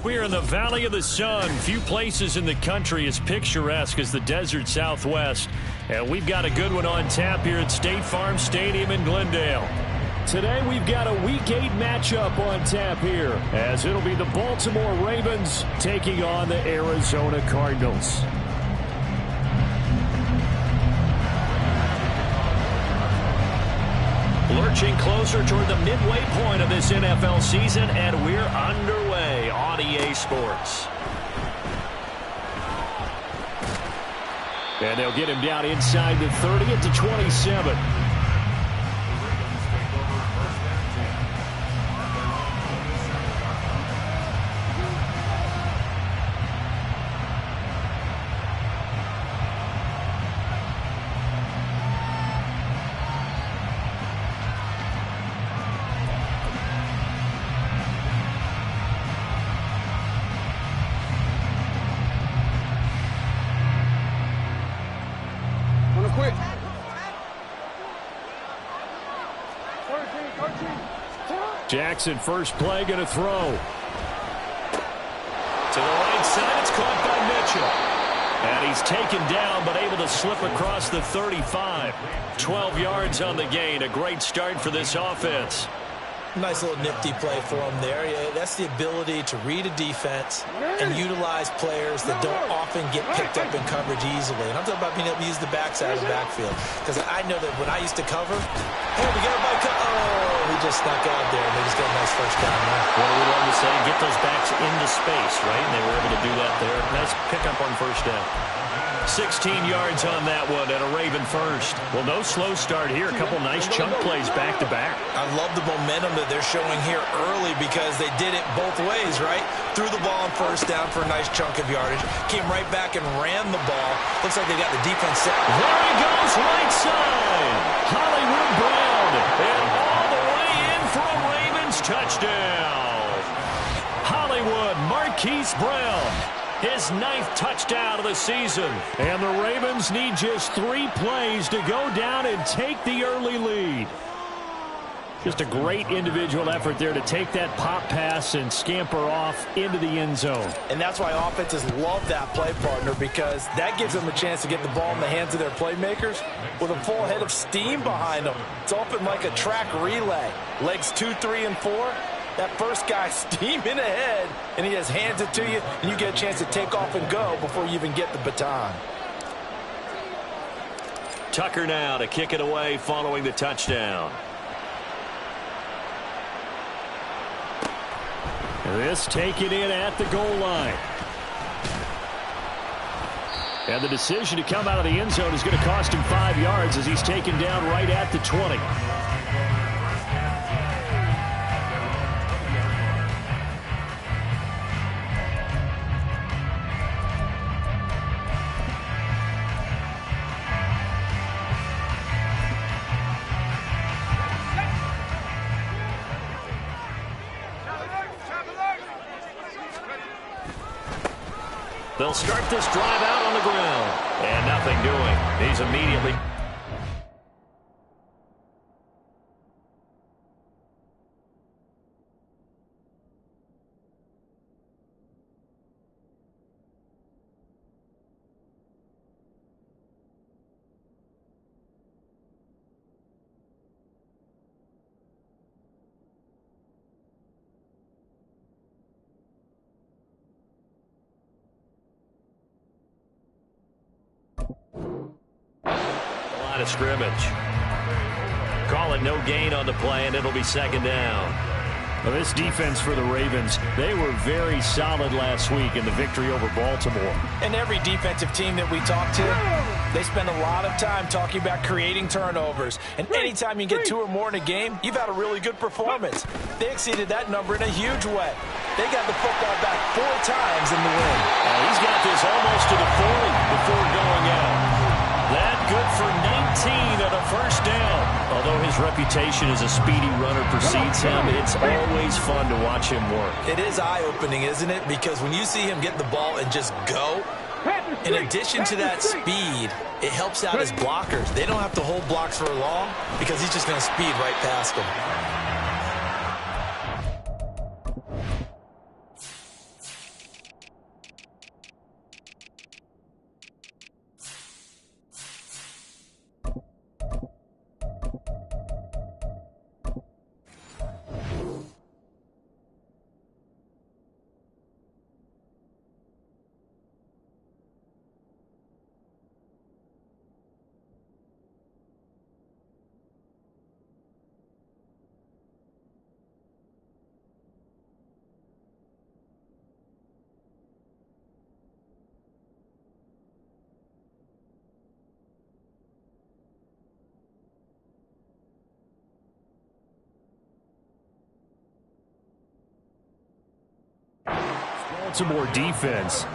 We're in the Valley of the Sun. Few places in the country as picturesque as the desert Southwest. And we've got a good one on tap here at State Farm Stadium in Glendale. Today we've got a Week 8 matchup on tap here, as it'll be the Baltimore Ravens taking on the Arizona Cardinals. Lurching closer toward the midway point of this NFL season, and we're underway on EA Sports. And they'll get him down inside the 30 at the 27. Jackson, first play, going to throw. To the right side, it's caught by Mitchell. And he's taken down, but able to slip across the 35. 12 yards on the gain. A great start for this offense. Nice little nifty play for him there. Yeah, that's the ability to read a defense and utilize players that don't often get picked up in coverage easily. And I'm talking about being able to use the backside of the backfield. Because I know that when I used to cover, hey, we got a bike. Oh, he just snuck out there, and they just got a nice first down there. What do we love to say? Get those backs into space, right? And they were able to do that there. Nice pickup on first down. 16 yards on that one and a Raven first. Well, no slow start here. A couple nice chunk plays back-to-back. I love the momentum that they're showing here early because they did it both ways, right? Threw the ball on first down for a nice chunk of yardage. Came right back and ran the ball. Looks like they got the defense set. There he goes, right side. Hollywood Brown. And all the way in for a Ravens touchdown. Hollywood Marquise Brown. His 9th touchdown of the season. And the Ravens need just 3 plays to go down and take the early lead. Just a great individual effort there to take that pop pass and scamper off into the end zone. And that's why offenses love that play, partner, because that gives them a chance to get the ball in the hands of their playmakers with a full head of steam behind them. It's often like a track relay. Legs 2, 3, and 4. That first guy steaming ahead, and he just hands it to you, and you get a chance to take off and go before you even get the baton. Tucker now to kick it away following the touchdown. This taken in at the goal line. And the decision to come out of the end zone is going to cost him 5 yards as he's taken down right at the 20. They'll start this drive out on the ground. And nothing doing. He's immediately... of scrimmage. Call it no gain on the play, and it'll be second down. Well, this defense for the Ravens, they were very solid last week in the victory over Baltimore. And every defensive team that we talk to, they spend a lot of time talking about creating turnovers. And anytime you get 2 or more in a game, you've had a really good performance. They exceeded that number in a huge way. They got the football back 4 times in the win. He's got this almost to the 40 before going out. That good for 19 on a first down. Although his reputation as a speedy runner precedes him, it's always fun to watch him work. It is eye-opening, isn't it? Because when you see him get the ball and just go, in addition to that speed, it helps out his blockers. They don't have to hold blocks for long because he's just going to speed right past them. Baltimore defense.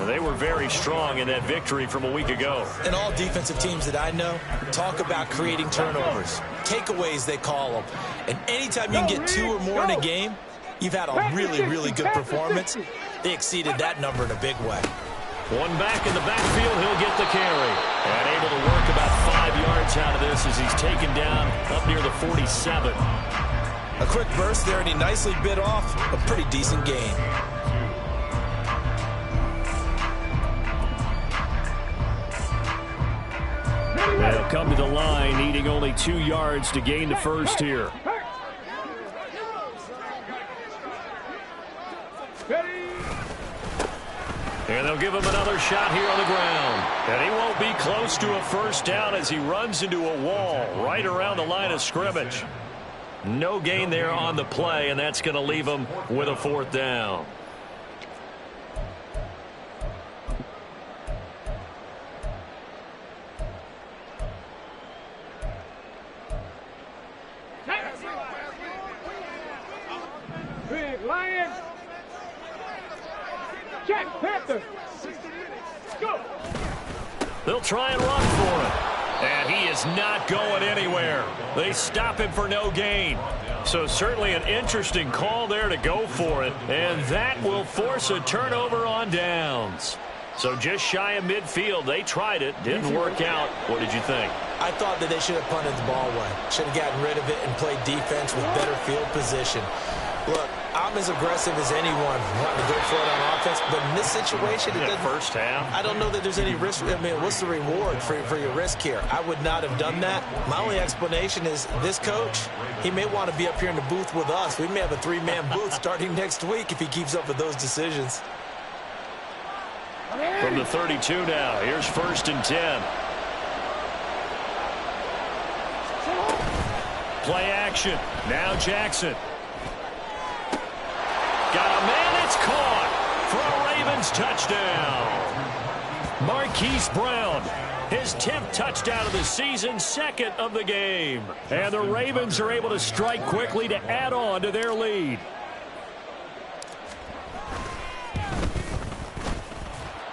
They were very strong in that victory from a week ago. And all defensive teams that I know talk about creating turnovers. Takeaways, they call them. And anytime you can get 2 or more in a game, you've had a really, really good performance. They exceeded that number in a big way. One back in the backfield, he'll get the carry. And able to work about 5 yards out of this as he's taken down up near the 47. A quick burst there, and he nicely bit off a pretty decent gain. They'll come to the line, needing only 2 yards to gain the first here. And they'll give him another shot here on the ground. And he won't be close to a first down as he runs into a wall right around the line of scrimmage. No gain there on the play, and that's going to leave him with a 4th down. Big Lion. Check, Panther. Go. They'll try and run for it. And he is not going anywhere. They stop him for no gain. So certainly an interesting call there to go for it. And that will force a turnover on downs. So just shy of midfield. They tried it. Didn't work out. What did you think? I thought that they should have punted the ball away. Should have gotten rid of it and played defense with better field position. Look, I'm as aggressive as anyone wanting to go for it on offense, but in this situation, it doesn't. First half. I don't know that there's any risk. I mean, what's the reward for your risk here? I would not have done that. My only explanation is this coach, he may want to be up here in the booth with us. We may have a 3-man booth starting next week if he keeps up with those decisions. From the 32 now, here's 1st and 10. Play action. Now Jackson. Got a man, it's caught for a Ravens touchdown. Marquise Brown, his 10th touchdown of the season, 2nd of the game. And the Ravens are able to strike quickly to add on to their lead.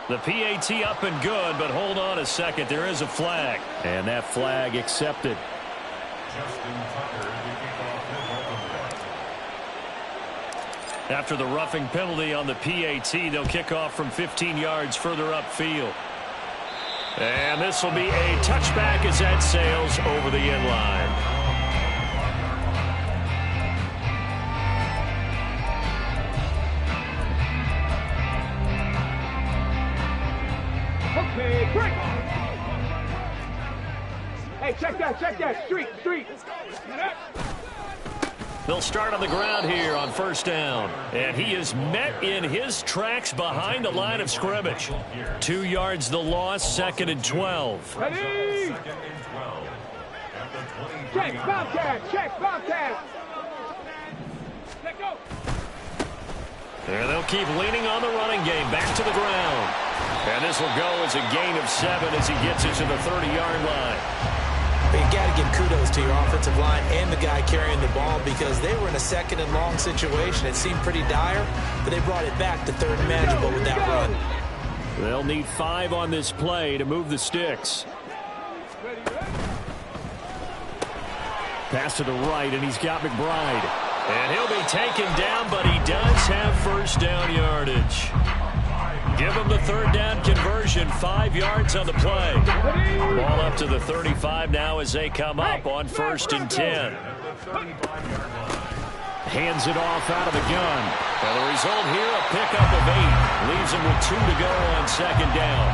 The PAT up and good, but hold on a second. There is a flag. And that flag accepted. After the roughing penalty on the PAT, they'll kick off from 15 yards further upfield. And this will be a touchback as that sails over the end line. Okay, break. Hey, check that. Street. They'll start on the ground here on 1st down. And he is met in his tracks behind the line of scrimmage. 2 yards the loss, 2nd and 12. Ready? Check, Bobcat. Let go. And they'll keep leaning on the running game. Back to the ground. And this will go as a gain of 7 as he gets it to the 30-yard line. But you got to give kudos to your offensive line and the guy carrying the ball because they were in a 2nd and long situation. It seemed pretty dire, but they brought it back to 3rd and manageable with that run. They'll need 5 on this play to move the sticks. Pass to the right, and he's got McBride. And he'll be taken down, but he does have 1st down yardage. Give him the 3rd down conversion, 5 yards on the play. Ball up to the 35 now as they come up on 1st and 10. Hands it off out of the gun. And the result here, a pickup of 8. Leaves him with 2 to go on 2nd down.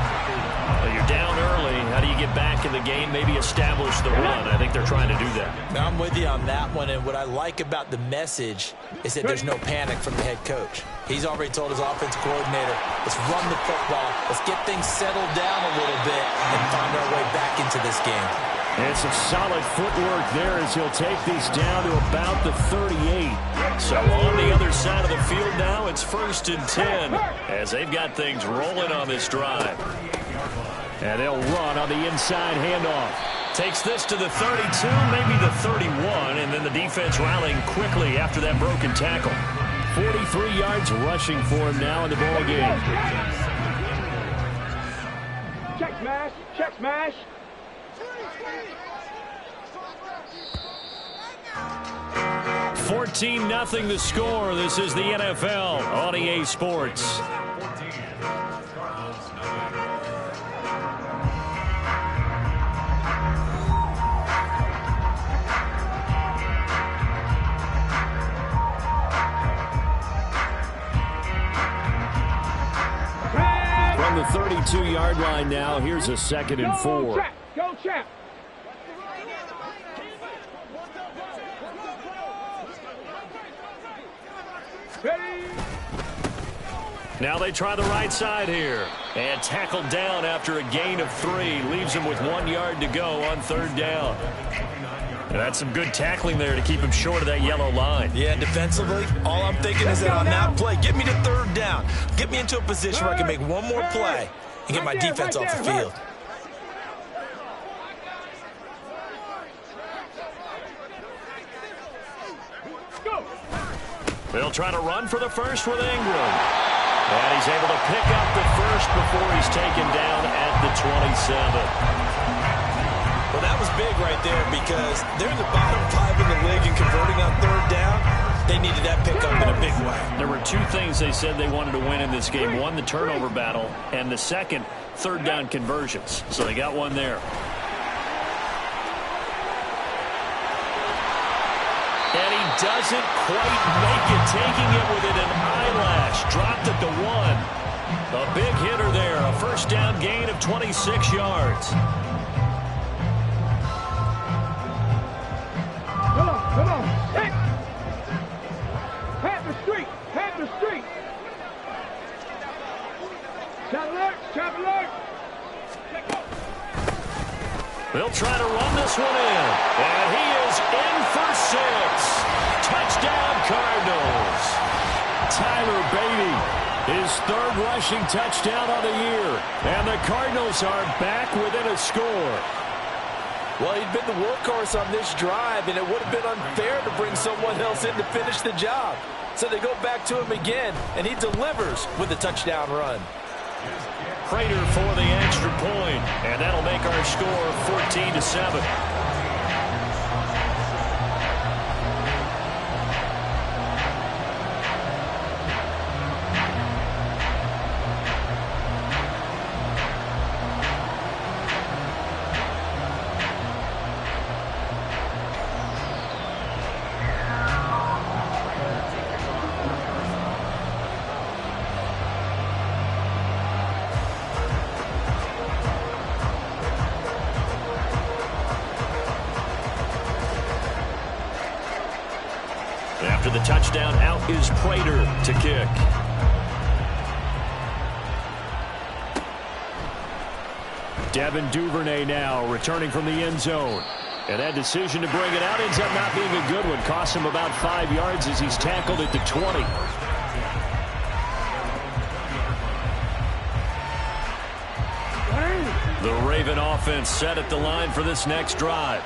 Well, you're down early. How do you get back in the game? Maybe establish the run. I think they're trying to do that. Now, I'm with you on that one, and what I like about the message is that there's no panic from the head coach. He's already told his offensive coordinator, let's run the football, let's get things settled down a little bit and find our way back into this game. And some solid footwork there as he'll take these down to about the 38. So on the other side of the field now, it's 1st and 10 as they've got things rolling on this drive. And they'll run on the inside handoff. Takes this to the 32, maybe the 31, and then the defense rallying quickly after that broken tackle. 43 yards rushing for him now in the ball game. Check smash. Check smash. $14-0 the score. This is the NFL on EA Sports. From the 32-yard line now, here's a 2nd and 4. Go, Champ. Now they try the right side here. And tackled down after a gain of 3. Leaves him with 1 yard to go on 3rd down. And that's some good tackling there to keep him short of that yellow line. Yeah, defensively, all I'm thinking is that on that play, get me to 3rd down. Get me into a position where I can make one more play and get my defense off the field. They'll try to run for the first with Ingram. And he's able to pick up the first before he's taken down at the 27. Well, that was big right there because they're the bottom 5 in the league and converting on 3rd down. They needed that pickup in a big way. There were 2 things they said they wanted to win in this game. One, the turnover battle, and the second, 3rd down conversions. So they got one there. And he doesn't quite make it, taking it within an eyelash. Dropped it to 1. A big hitter there, a 1st down gain of 26 yards. Come on. Hit. Panther Street. Panther Street. Chop alert. Chop alert. They'll try to run this one in. And he is in for 6. Touchdown, Cardinals. Tyler Beatty, his 3rd rushing touchdown on the year. And the Cardinals are back within a score. Well, he'd been the workhorse on this drive, and it would have been unfair to bring someone else in to finish the job. So they go back to him again, and he delivers with a touchdown run. Prater for the extra point, and that'll make our score 14-7. After the touchdown, out is Prater to kick. Devin Duvernay now returning from the end zone. And that decision to bring it out ends up not being a good one. Costs him about 5 yards as he's tackled at the 20. The Raven offense set at the line for this next drive.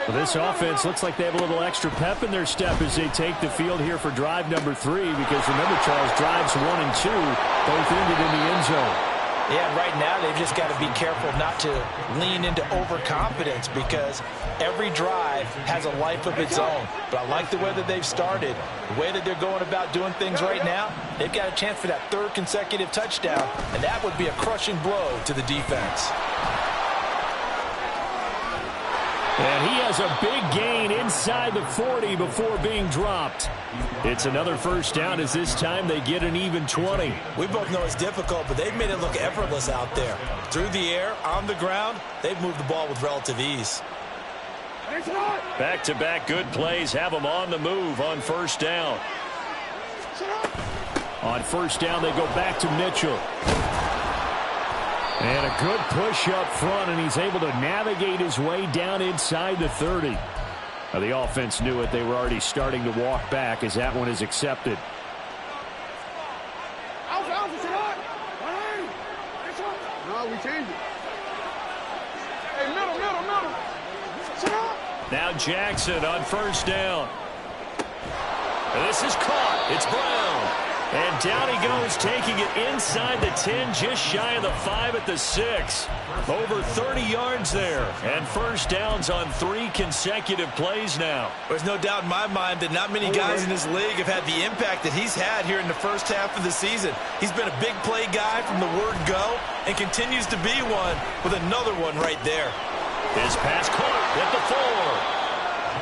Well, this offense looks like they have a little extra pep in their step as they take the field here for drive number 3. Because remember, Charles, drives 1 and 2 both ended in the end zone. Yeah, right now they've just got to be careful not to lean into overconfidence because every drive has a life of its own. But I like the way that they've started, the way that they're going about doing things right now. They've got a chance for that 3rd consecutive touchdown, and that would be a crushing blow to the defense. And he has a big gain inside the 40 before being dropped. It's another 1st down as this time they get an even 20. We both know it's difficult, but they've made it look effortless out there. Through the air, on the ground, they've moved the ball with relative ease. Back-to-back good plays have them on the move on 1st down. On 1st down, they go back to Mitchell. And a good push up front, and he's able to navigate his way down inside the 30. Now, the offense knew it. They were already starting to walk back as that one is accepted. No, we changed it. Hey, middle. Now Jackson on 1st down. This is caught. It's Brown. And down he goes, taking it inside the 10, just shy of the 5 at the 6. Over 30 yards there. And first downs on 3 consecutive plays now. There's no doubt in my mind that not many guys in this league have had the impact that he's had here in the first half of the season. He's been a big play guy from the word go and continues to be one with another one right there. His pass caught at the 4.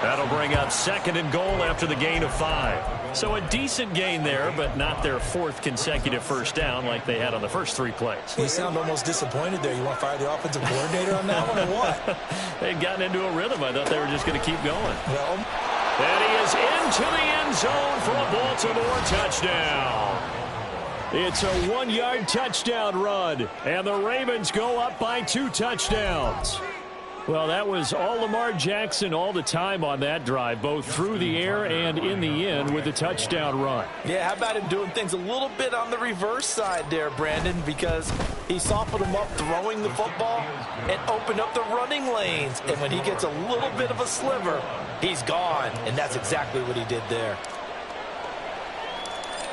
That'll bring up 2nd and goal after the gain of 5. So a decent gain there, but not their 4th consecutive first down like they had on the first 3 plays. You sound almost disappointed there. You want to fire the offensive coordinator on that one or what? They'd gotten into a rhythm. I thought they were just going to keep going. Well, and he is into the end zone for a Baltimore touchdown. It's a 1-yard touchdown run, and the Ravens go up by 2 touchdowns. Well, that was all Lamar Jackson all the time on that drive, both through the air and in the end with the touchdown run. Yeah, how about him doing things a little bit on the reverse side there, Brandon, because he softened him up throwing the football and opened up the running lanes. And when he gets a little bit of a sliver, he's gone. And that's exactly what he did there.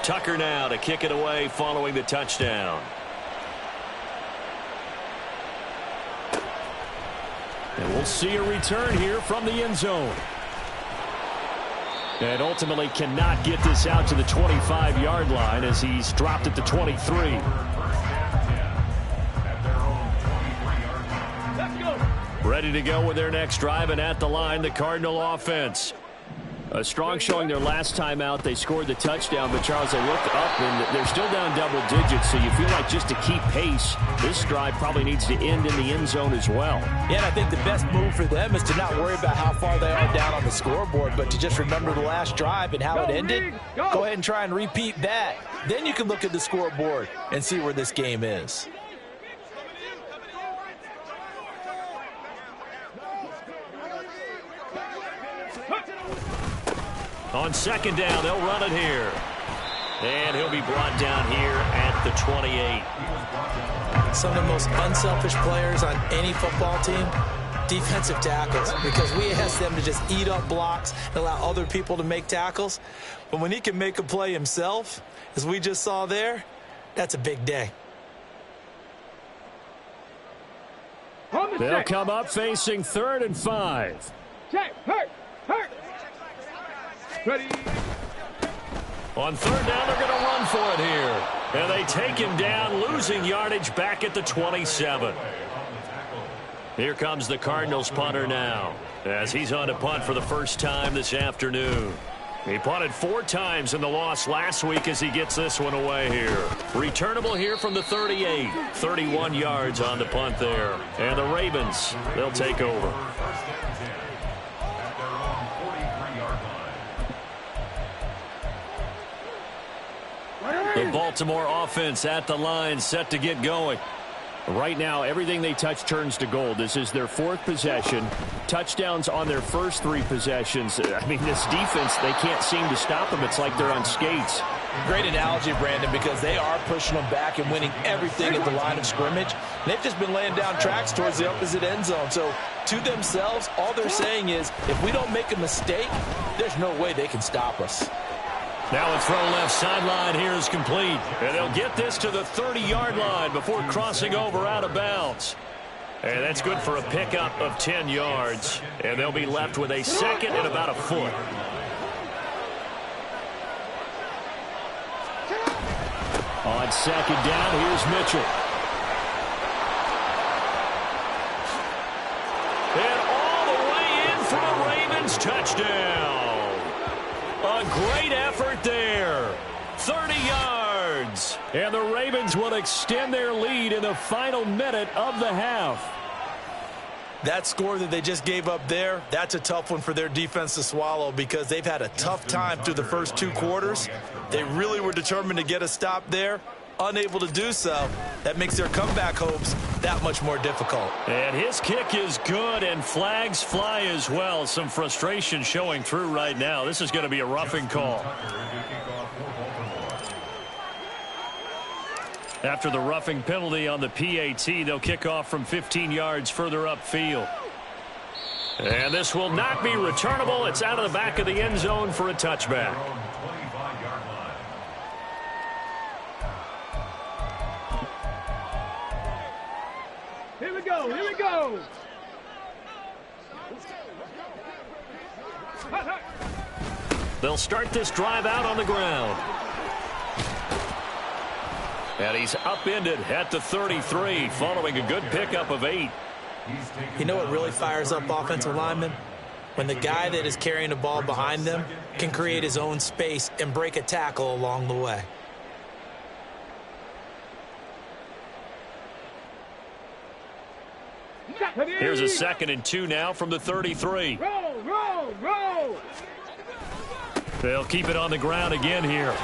Tucker now to kick it away following the touchdown. And we'll see a return here from the end zone. And ultimately cannot get this out to the 25-yard line as he's dropped at the 23. Ready to go with their next drive, and at the line, the Cardinal offense. A strong showing their last time out. They scored the touchdown, but Charles, they looked up, and they're still down double digits, so you feel like just to keep pace, this drive probably needs to end in the end zone as well. Yeah, and I think the best move for them is to not worry about how far they are down on the scoreboard, but to just remember the last drive and how it ended. Go ahead and try and repeat that. Then you can look at the scoreboard and see where this game is. On 2nd down, they'll run it here. And he'll be brought down here at the 28. Some of the most unselfish players on any football team, defensive tackles, because we ask them to just eat up blocks and allow other people to make tackles. But when he can make a play himself, as we just saw there, that's a big day. They'll come up facing 3rd and 5. Check, hurt. Ready. On 3rd down, they're going to run for it here. And they take him down, losing yardage back at the 27. Here comes the Cardinals punter now, as he's on to punt for the first time this afternoon. He punted 4 times in the loss last week as he gets this one away here. Returnable here from the 38. 31 yards on the punt there. And the Ravens, they'll take over. The Baltimore offense at the line, set to get going. Right now, everything they touch turns to gold. This is their 4th possession. Touchdowns on their first 3 possessions. I mean, this defense, they can't seem to stop them. It's like they're on skates. Great analogy, Brandon, because they are pushing them back and winning everything at the line of scrimmage. They've just been laying down tracks towards the opposite end zone. So, to themselves, all they're saying is, if we don't make a mistake, there's no way they can stop us. Now a throw left sideline here is complete. And they'll get this to the 30-yard line before crossing over out of bounds. And that's good for a pickup of 10 yards. And they'll be left with a 2nd and about a foot. On 2nd down, here's Mitchell. And all the way in for a Ravens touchdown. A great effort there. 30 yards. And the Ravens will extend their lead in the final minute of the half. That score that they just gave up there, that's a tough one for their defense to swallow because they've had a tough time through the first 2 quarters. They really were determined to get a stop there. Unable to do so. That makes their comeback hopes that much more difficult. And his kick is good, and flags fly as well. Some frustration showing through right now. This is going to be a roughing call. After the roughing penalty on the PAT, they'll kick off from 15 yards further upfield. And this will not be returnable. It's out of the back of the end zone for a touchback. go. They'll start this drive out on the ground. And he's upended at the 33 following a good pickup of 8. You know what really fires up offensive linemen? When the guy that is carrying the ball behind them can create his own space and break a tackle along the way. Here's a 2nd and 2 now from the 33. Roll. They'll keep it on the ground again here.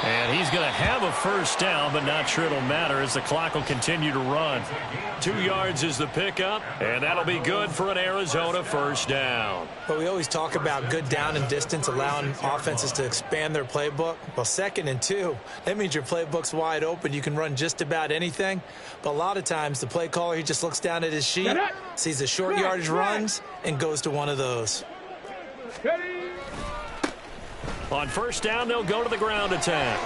And he's going to have a first down, but not sure it'll matter as the clock will continue to run. 2 yards is the pickup, and that'll be good for an Arizona first down. But we always talk about good down and distance, allowing offenses to expand their playbook. Well, 2nd and 2, that means your playbook's wide open. You can run just about anything. But a lot of times, the play caller, he just looks down at his sheet, sees the short yardage runs, and goes to one of those. On first down, they'll go to the ground attack.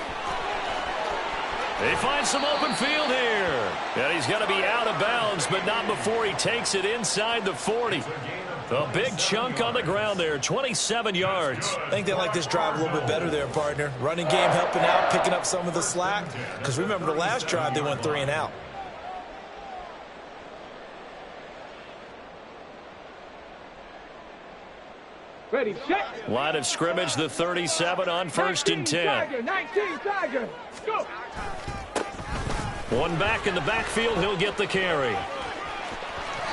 They find some open field here. And he's going to be out of bounds, but not before he takes it inside the 40. A big chunk on the ground there, 27 yards. I think they like this drive a little bit better there, partner. Running game helping out, picking up some of the slack. Because remember, the last drive, they went 3 and out. Ready, set. Line of scrimmage, the 37 on first and 10. 19, Tiger. Go. One back in the backfield, he'll get the carry.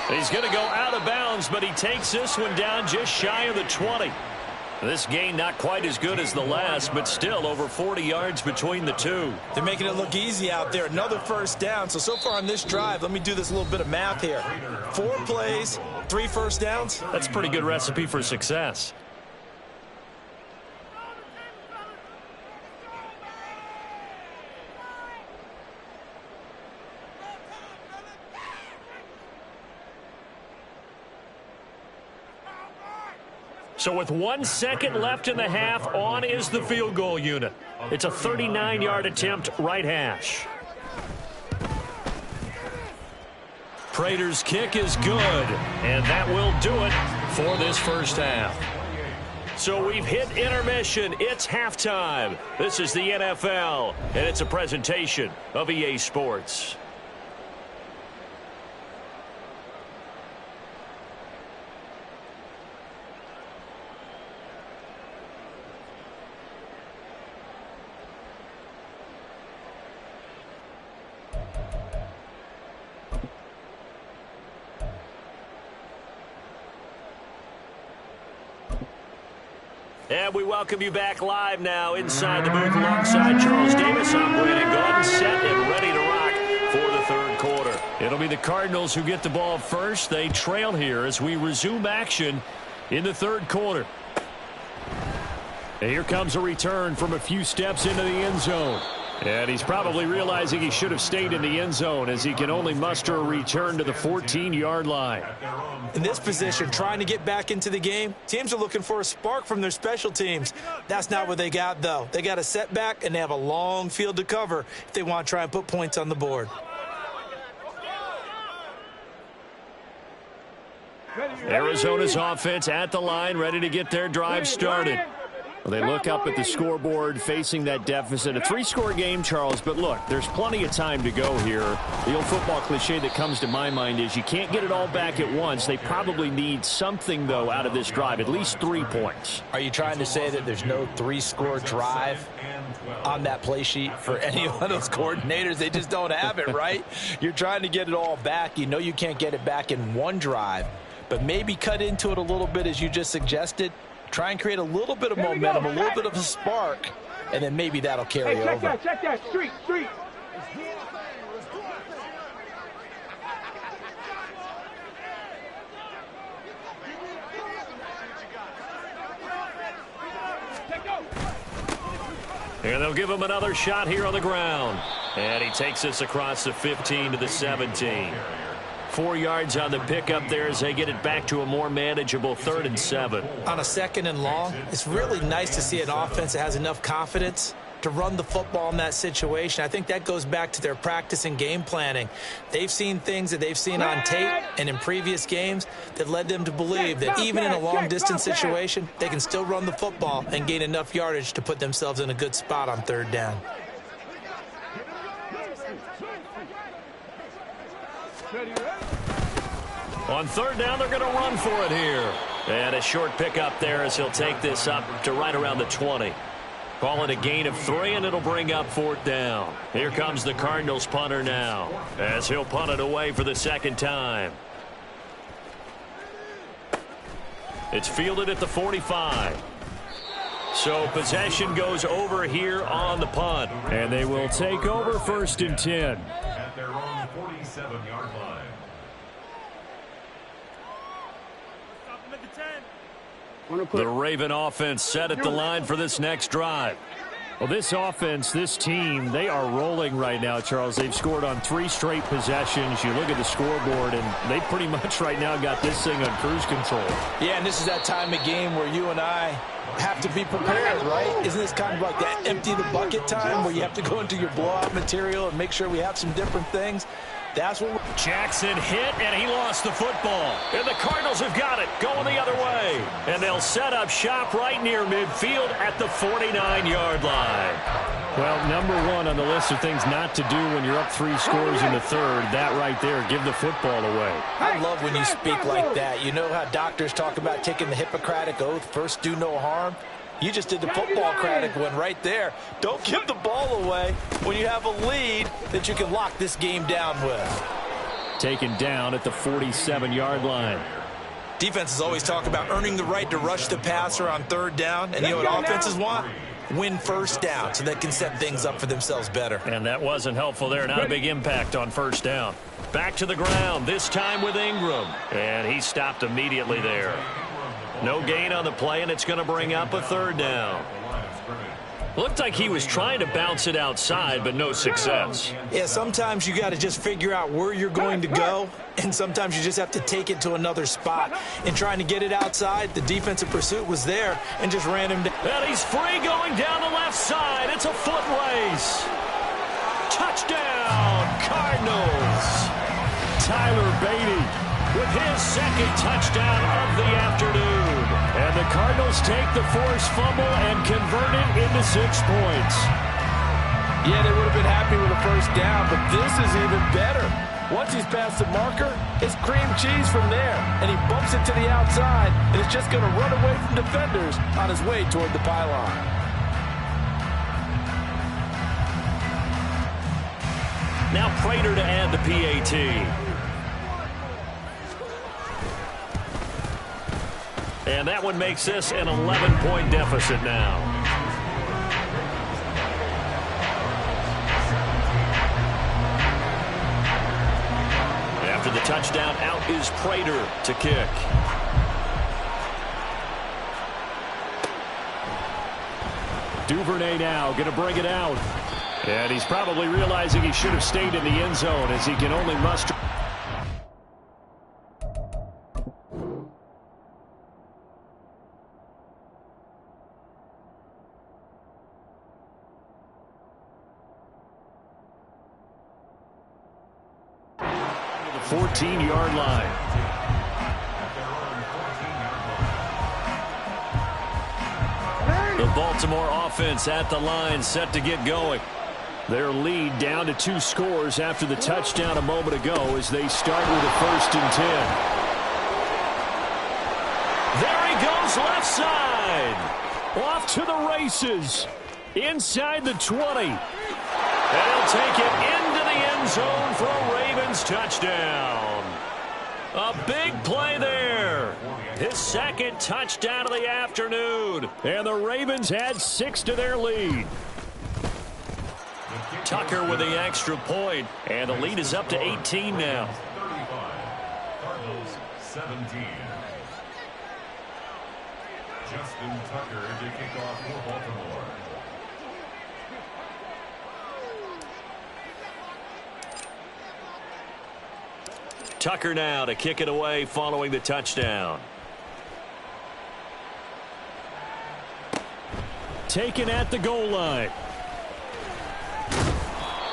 He's going to go out of bounds, but he takes this one down just shy of the 20. This gain not quite as good as the last, but still over 40 yards between the two. They're making it look easy out there. Another first down. So far on this drive, let me do this little bit of math here. 4 plays, 3 first downs. That's a pretty good recipe for success. So with 1 second left in the half, on is the field goal unit. It's a 39-yard attempt, right hash. Prater's kick is good, and that will do it for this first half. So we've hit intermission. It's halftime. This is the NFL, and it's a presentation of EA Sports. And we welcome you back live now inside the booth alongside Charles Davis. I'm Brandon Gaudin, set and ready to rock for the third quarter. It'll be the Cardinals who get the ball first. They trail here as we resume action in the third quarter. And here comes a return from a few steps into the end zone. And he's probably realizing he should have stayed in the end zone as he can only muster a return to the 14-yard line. In this position, trying to get back into the game, teams are looking for a spark from their special teams. That's not what they got, though. They got a setback, and they have a long field to cover if they want to try and put points on the board. Arizona's offense at the line, ready to get their drive started. Well, they look up at the scoreboard facing that deficit. A 3-score game, Charles, but look, there's plenty of time to go here. The old football cliche that comes to my mind is you can't get it all back at once. They probably need something, though, out of this drive, at least 3 points. Are you trying to say that there's no 3-score drive on that play sheet for any one of those coordinators? They just don't have it, right? You're trying to get it all back. You know you can't get it back in one drive, but maybe cut into it a little bit as you just suggested. Try and create a little bit of momentum, a little bit of a spark, and then maybe that'll carry over. Check that, street. And they'll give him another shot here on the ground. And he takes this across the 15 to the 17. 4 yards on the pickup there as they get it back to a more manageable 3rd and 7. On a 2nd and long, it's really nice to see an offense that has enough confidence to run the football in that situation. I think that goes back to their practice and game planning. They've seen things that they've seen on tape and in previous games that led them to believe that even in a long-distance situation, they can still run the football and gain enough yardage to put themselves in a good spot on third down. On third down, they're going to run for it here. And a short pickup there as he'll take this up to right around the 20. Call it a gain of 3, and it'll bring up fourth down. Here comes the Cardinals punter now as he'll punt it away for the second time. It's fielded at the 45. So possession goes over here on the punt. And they will take over first and 10. At their own 47-yard line. The Raven offense set at the line for this next drive. Well, this offense, this team, they are rolling right now, Charles. They've scored on 3 straight possessions. You look at the scoreboard, and they pretty much right now got this thing on cruise control. Yeah, and this is that time of game where you and I have to be prepared, right? Isn't this kind of like that empty the bucket time where you have to go into your blowout material and make sure we have some different things? That's what Jackson hit, and he lost the football. And the Cardinals have got it, going the other way. And they'll set up shop right near midfield at the 49-yard line. Well, number 1 on the list of things not to do when you're up 3 scores in the third, that right there, give the football away. I love when you speak like that. You know how doctors talk about taking the Hippocratic Oath, first do no harm? You just did the football-cratic one right there. Don't give the ball away when you have a lead that you can lock this game down with. Taken down at the 47-yard line. Defenses always talk about earning the right to rush the passer on third down. And you know what offenses want? Win first down so they can set things up for themselves better. And that wasn't helpful there. Not a big impact on first down. Back to the ground, this time with Ingram. And he stopped immediately there. No gain on the play, and it's going to bring up a third down. Looked like he was trying to bounce it outside, but no success. Yeah, sometimes you got to just figure out where you're going to go, and sometimes you just have to take it to another spot. And trying to get it outside, the defensive pursuit was there and just ran him down. And he's free going down the left side. It's a foot race. Touchdown, Cardinals. Tyler Beatty with his second touchdown of the afternoon. And the Cardinals take the forced fumble and convert it into 6 points. Yeah, they would have been happy with a first down, but this is even better. Once he's past the marker, it's cream cheese from there. And he bumps it to the outside, and it's just going to run away from defenders on his way toward the pylon. Now Prater to add the PAT. And that one makes this an 11-point deficit now. After the touchdown, out is Prater to kick. Duvernay now going to bring it out. And he's probably realizing he should have stayed in the end zone as he can only muster. The 14-yard line. The Baltimore offense at the line, set to get going. Their lead down to 2 scores after the touchdown a moment ago as they start with a 1st and 10. There he goes left side. Off to the races. Inside the 20. And he'll take it into the end zone for a Ravens touchdown. A big play there. His second touchdown of the afternoon. And the Ravens add 6 to their lead. Tucker with the extra point, and the lead is up to 18 now. 35, Cardinals 17. Justin Tucker to kick off for Baltimore. Tucker now to kick it away following the touchdown. Taken at the goal line.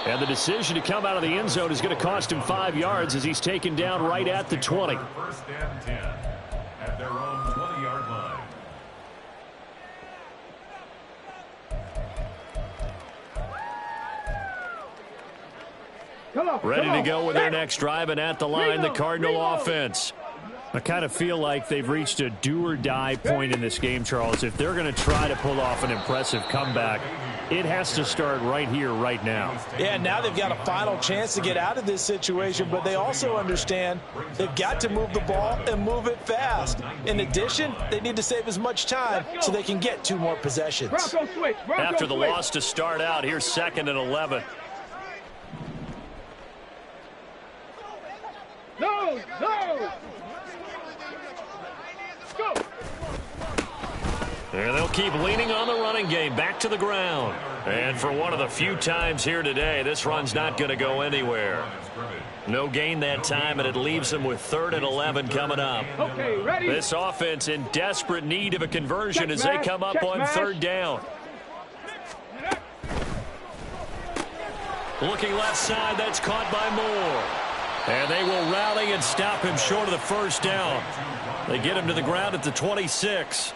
And the decision to come out of the end zone is going to cost him 5 yards as he's taken down right at the 20. First and 10 at their own 20-yard line. Ready to go with their next drive, and at the line, the Cardinal offense. I kind of feel like they've reached a do-or-die point in this game, Charles. If they're going to try to pull off an impressive comeback, it has to start right here, right now. Yeah, now they've got a final chance to get out of this situation, but they also understand they've got to move the ball and move it fast. In addition, they need to save as much time so they can get 2 more possessions. After the loss to start out, here's 2nd and 11. No, no. Go. And they'll keep leaning on the running game, back to the ground. And for one of the few times here today, this run's not going to go anywhere. No gain that time, and it leaves them with 3rd and 11 coming up. Okay, ready. This offense in desperate need of a conversion as they come up on 3rd down. Looking left side, that's caught by Moore. And they will rally and stop him short of the 1st down. They get him to the ground at the 26.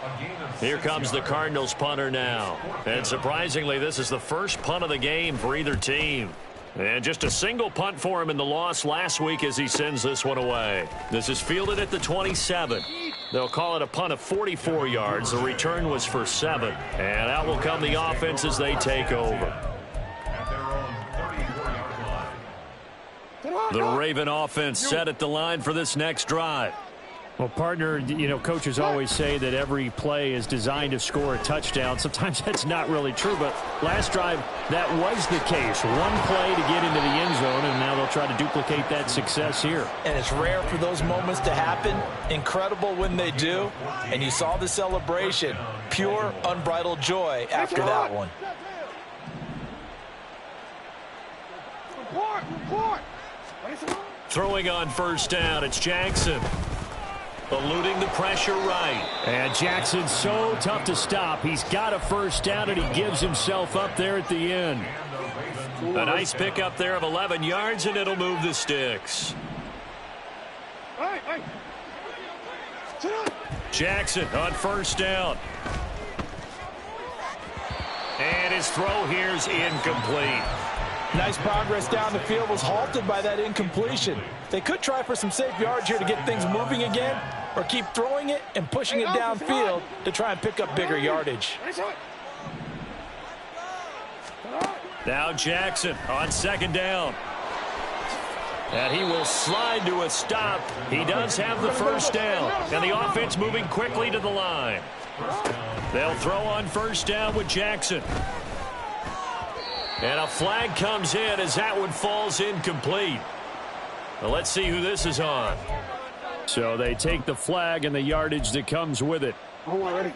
Here comes the Cardinals punter now. And surprisingly, this is the first punt of the game for either team. And just a single punt for him in the loss last week as he sends this one away. This is fielded at the 27. They'll call it a punt of 44 yards. The return was for 7. And out will come the offense as they take over. The Raven offense set at the line for this next drive. Well, partner, you know, coaches always say that every play is designed to score a touchdown. Sometimes that's not really true, but last drive, that was the case. One play to get into the end zone, and now they'll try to duplicate that success here. And it's rare for those moments to happen. Incredible when they do. And you saw the celebration. Pure, unbridled joy after that one. Report. Throwing on 1st down, it's Jackson. Eluding the pressure right. And Jackson's so tough to stop. He's got a 1st down, and he gives himself up there at the end. A nice pickup there of 11 yards, and it'll move the sticks. Jackson on 1st down. And his throw here's incomplete. Nice progress down the field was halted by that incompletion. They could try for some safe yards here to get things moving again, or keep throwing it and pushing it downfield to try and pick up bigger yardage. Now Jackson on 2nd down. And he will slide to a stop. He does have the 1st down. And the offense moving quickly to the line. They'll throw on 1st down with Jackson. And a flag comes in as that one falls incomplete. Well, let's see who this is on. So they take the flag and the yardage that comes with it. Ready.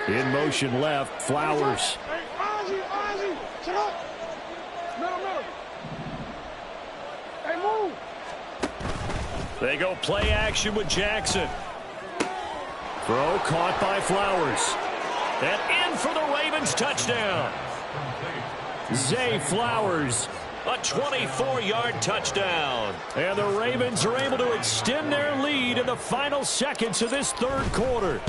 In motion left, Flowers. Ozzie, shut up. No. Hey, move. They go play action with Jackson. Throw caught by Flowers. And in for the Ravens touchdown. Zay Flowers, a 24-yard touchdown. And the Ravens are able to extend their lead in the final seconds of this 3rd quarter.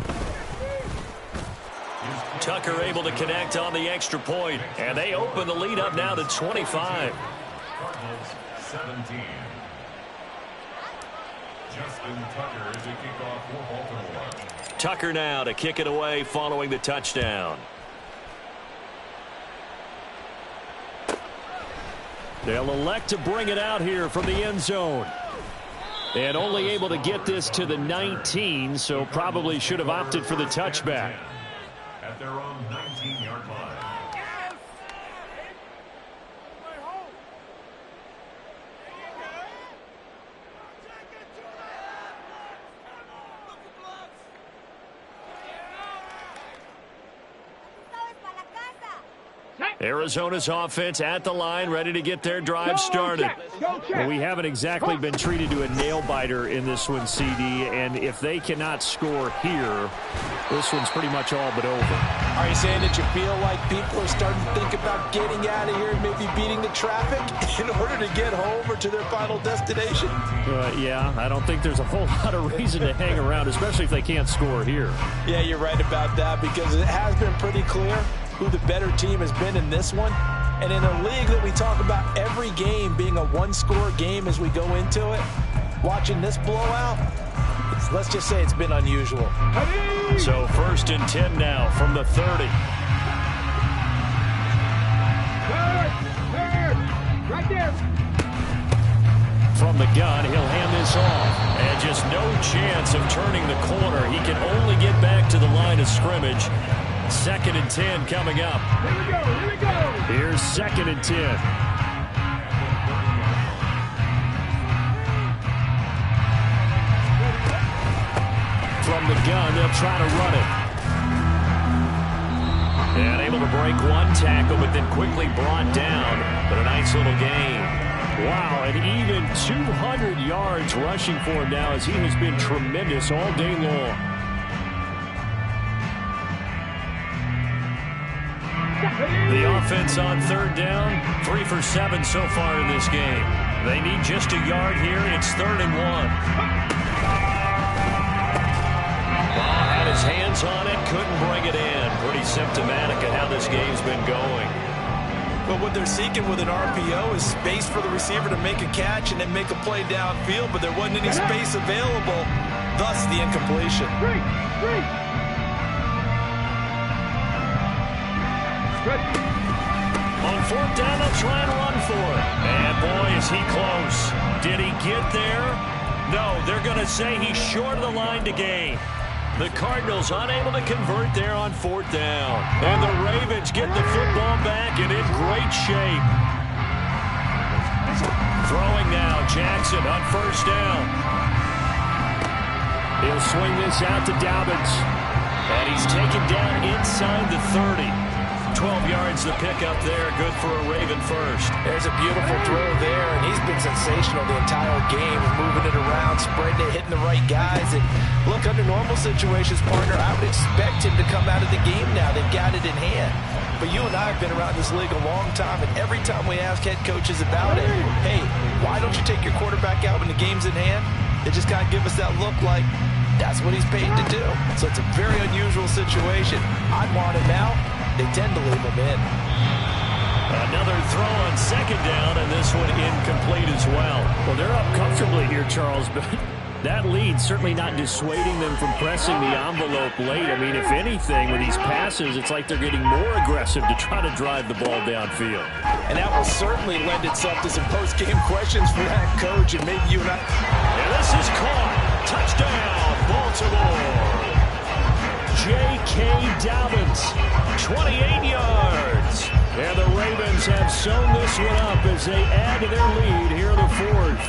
Tucker able to connect on the extra point, and they open the lead up now to 25. Cardinals 17. Justin Tucker is a kickoff for Baltimore. Tucker now to kick it away following the touchdown. They'll elect to bring it out here from the end zone. And only able to get this to the 19, so probably should have opted for the touchback. At their own 19-yard line. Arizona's offense at the line, ready to get their drive started. Well, We haven't exactly been treated to a nail-biter in this one, CD, and if they cannot score here, this one's pretty much all but over. Are you saying that you feel like people are starting to think about getting out of here and maybe beating the traffic in order to get home or to their final destination? Yeah, I don't think there's a whole lot of reason to hang around, especially if they can't score here. Yeah, you're right about that, because it has been pretty clear who the better team has been in this one. And in a league that we talk about every game being a one-score game as we go into it, watching this blowout, let's just say it's been unusual. So 1st and 10 now from the 30. Right there. From the gun, he'll hand this off. And just no chance of turning the corner. He can only get back to the line of scrimmage. 2nd and 10 coming up. Here we go. Here we go. Here's 2nd and 10. From the gun, they'll try to run it. And able to break one tackle, but then quickly brought down. But a nice little gain. Wow, and even 200 yards rushing for him now as he has been tremendous all day long. The offense on 3rd down, 3 for 7 so far in this game. They need just a yard here, and it's 3rd and 1. Ball had his hands on it, couldn't bring it in. Pretty symptomatic of how this game's been going. But what they're seeking with an RPO is space for the receiver to make a catch and then make a play downfield, but there wasn't any space available, thus the incompletion. Three. On 4th down, they'll try and run for it. And boy, is he close. Did he get there? No, they're going to say he's short of the line to gain. The Cardinals unable to convert there on 4th down. And the Ravens get the football back and in great shape. Throwing now, Jackson on 1st down. He'll swing this out to Dobbins. And he's taken down inside the 30. 12 yards the pickup there. Good for a Raven first. There's a beautiful throw there, and he's been sensational the entire game, moving it around, spreading it, hitting the right guys. And look, under normal situations, partner, I would expect him to come out of the game now. They've got it in hand. But you and I have been around this league a long time, and every time we ask head coaches about it, hey, why don't you take your quarterback out when the game's in hand? They just kind of give us that look like that's what he's paid to do. So it's a very unusual situation. I'd want him out. They tend to leave him in. Another throw on 2nd down, and this one incomplete as well. Well, they're up comfortably here, Charles, but that lead certainly not dissuading them from pressing the envelope late. I mean, if anything, with these passes, it's like they're getting more aggressive to try to drive the ball downfield. And that will certainly lend itself to some post-game questions for that coach, and maybe you and I. And this is caught. Touchdown, Baltimore. J.K. Dobbins, 28 yards. And the Ravens have sewn this one up as they add to their lead here in the 4th.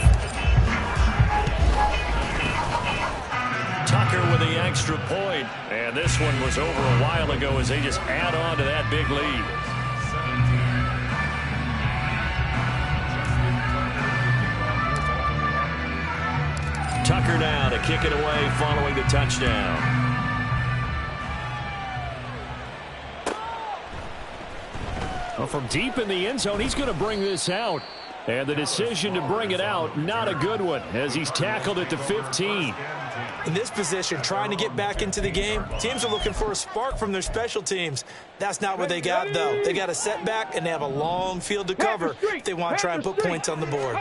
Tucker with the extra point. And this one was over a while ago as they just add on to that big lead. Tucker now to kick it away following the touchdown. Well, from deep in the end zone, he's going to bring this out. And the decision to bring it out, not a good one, as he's tackled at the 15. In this position, trying to get back into the game, teams are looking for a spark from their special teams. That's not what they got, though. They got a setback, and they have a long field to cover if they want to try and put points on the board.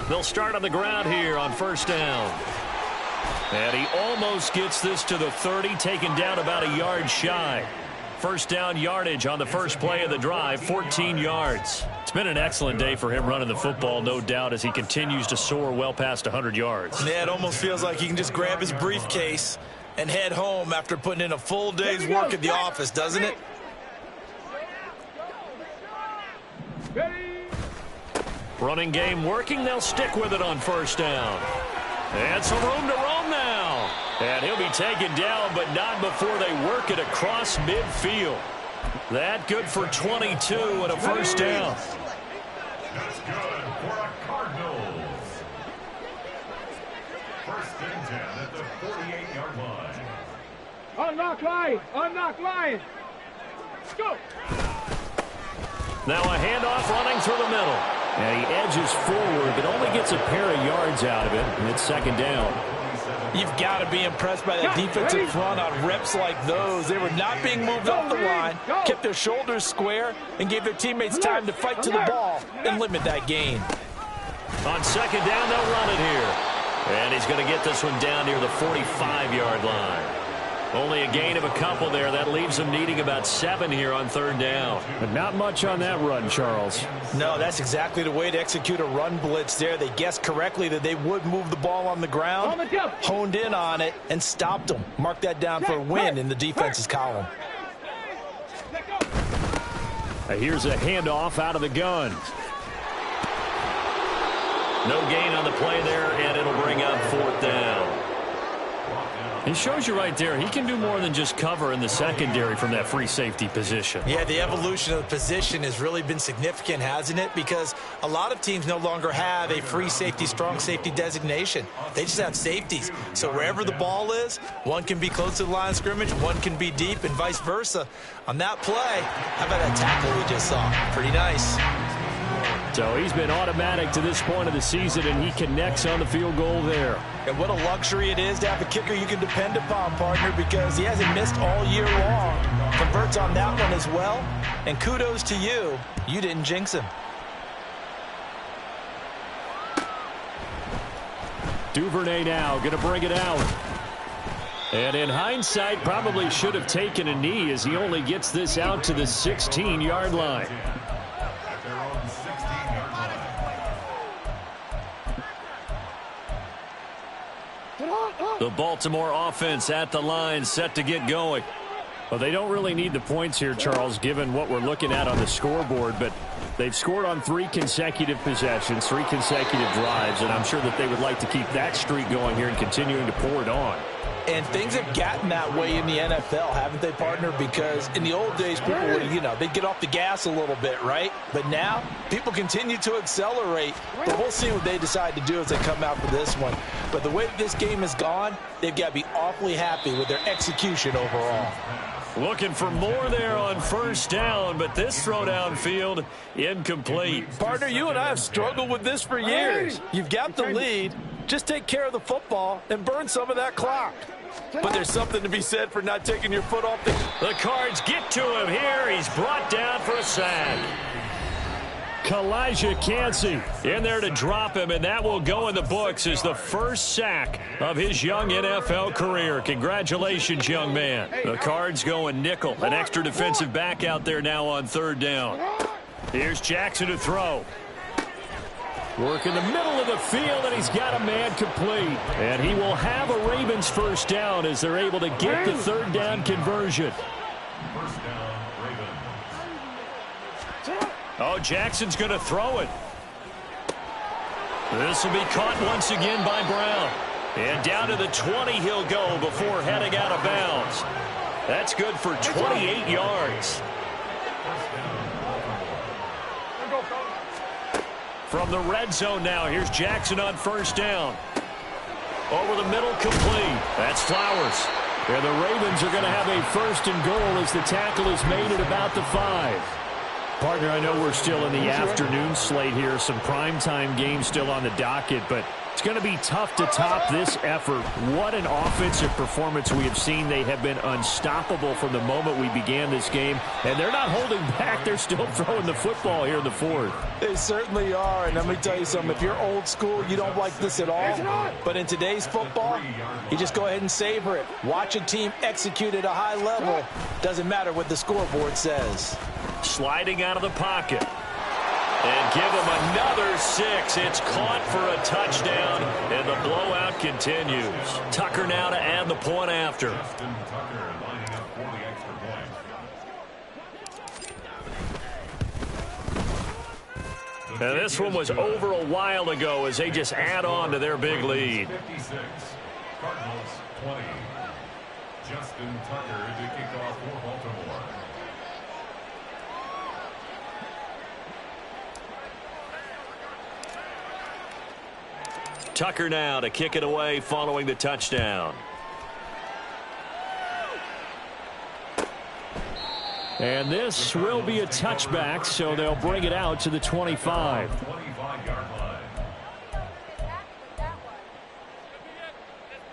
They'll start on the ground here on 1st down. And he almost gets this to the 30, taken down about a yard shy. 1st down yardage on the first play of the drive, 14 yards. It's been an excellent day for him running the football, no doubt, as he continues to soar well past 100 yards. Yeah, it almost feels like he can just grab his briefcase and head home after putting in a full day's work at the office, doesn't it? Running game working. They'll stick with it on 1st down. And some room to roam now. And he'll be taken down, but not before they work it across midfield. That good for 22 and a first down. That's good for a Cardinals. First and 10 at the 48-yard line. Unlock line. Unlock line. Let's go. Now a handoff running through the middle. And he edges forward, but only gets a pair of yards out of it, and it's second down. You've got to be impressed by that defensive front on reps like those. They were not being moved off the line, kept their shoulders square, and gave their teammates time to fight to the ball and limit that gain. On second down, they'll run it here. And he's going to get this one down near the 45-yard line. Only a gain of a couple there. That leaves them needing about 7 here on third down. But not much on that run, Charles. No, that's exactly the way to execute a run blitz there. They guessed correctly that they would move the ball on the ground, honed in on it, and stopped them. Mark that down for a win in the defense's column. Here's a handoff out of the gun. No gain on the play there, and it'll bring up fourth down. He shows you right there, he can do more than just cover in the secondary from that free safety position. Yeah, the evolution of the position has really been significant, hasn't it? Because a lot of teams no longer have a free safety, strong safety designation. They just have safeties. So wherever the ball is, one can be close to the line of scrimmage, one can be deep, and vice versa. On that play, how about that tackle we just saw? Pretty nice. So he's been automatic to this point of the season, and he connects on the field goal there. And what a luxury it is to have a kicker you can depend upon, partner, because he hasn't missed all year long. Converts on that one as well. And kudos to you. You didn't jinx him. Duvernay now going to bring it out. And in hindsight, probably should have taken a knee as he only gets this out to the 16-yard line. The Baltimore offense at the line, set to get going. Well, they don't really need the points here, Charles, given what we're looking at on the scoreboard, but they've scored on 3 consecutive possessions, 3 consecutive drives, and I'm sure that they would like to keep that streak going here and continuing to pour it on. And things have gotten that way in the NFL, haven't they, partner? Because in the old days, people would, they'd get off the gas a little bit, right? But now, people continue to accelerate. But we'll see what they decide to do as they come out for this one. But the way that this game has gone, they've got to be awfully happy with their execution overall. Looking for more there on first down, but this throw downfield, incomplete. Partner, you and I have struggled with this for years. You've got the lead. Just take care of the football and burn some of that clock. But there's something to be said for not taking your foot off the... The Cards get to him here. He's brought down for a sack. Kalijah Kancey in there to drop him, and that will go in the books as the first sack of his young NFL career. Congratulations, young man. The Cards going nickel. An extra defensive back out there now on third down. Here's Jackson to throw. Work in the middle of the field, and he's got a man complete. And he will have a Ravens first down as they're able to get the third down conversion. First down, Ravens. Oh, Jackson's going to throw it. This will be caught once again by Brown. And down to the 20 he'll go before heading out of bounds. That's good for 28 yards. From the red zone now, here's Jackson on first down. Over the middle, complete. That's Flowers. And the Ravens are going to have a first and goal as the tackle is made at about the 5. Partner, I know we're still in the afternoon slate here. Some primetime games still on the docket, but it's going to be tough to top this effort. What an offensive performance we have seen. They have been unstoppable from the moment we began this game, and they're not holding back. They're still throwing the football here in the fourth. They certainly are, and let me tell you something. If you're old school, you don't like this at all. But in today's football, you just go ahead and savor it. Watch a team execute at a high level. Doesn't matter what the scoreboard says. Sliding out of the pocket. And give him another 6. It's caught for a touchdown, and the blowout continues. Tucker now to add the point after. Justin Tucker lining up for the extra point. And this one was over a while ago as they just add on to their big lead. 56, Cardinals 20. Justin Tucker to kick off for Baltimore. Tucker now to kick it away following the touchdown. And this will be a touchback, so they'll bring it out to the 25. 25-yard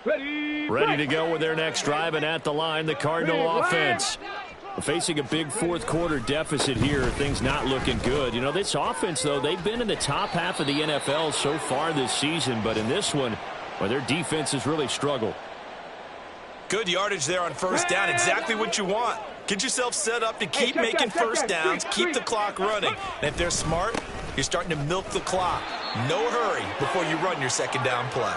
line. Ready to go with their next drive, and at the line, the Cardinal offense. Facing a big fourth quarter deficit here, things not looking good. You know, this offense, though, they've been in the top half of the NFL so far this season, but in this one, well, their defense has really struggled. Good yardage there on first down. Exactly what you want. Get yourself set up to keep making first downs, keep the clock running. And if they're smart, you're starting to milk the clock. No hurry before you run your second down play.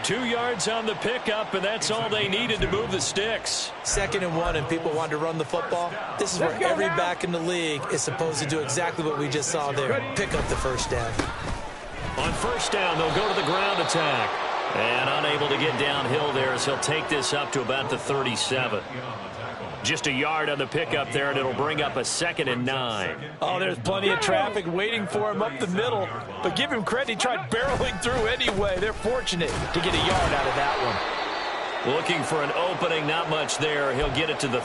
2 yards on the pickup, and that's all they needed to move the sticks. 2nd and 1, and people want to run the football. This is where every back in the league is supposed to do exactly what we just saw there. Pick up the first down. On first down, they'll go to the ground attack. And unable to get downhill there as he'll take this up to about the 37. Just a yard on the pickup there, and it'll bring up a 2nd and 9. Oh, there's plenty of traffic waiting for him up the middle. But give him credit, he tried barreling through anyway. They're fortunate to get a yard out of that one. Looking for an opening, not much there. He'll get it to the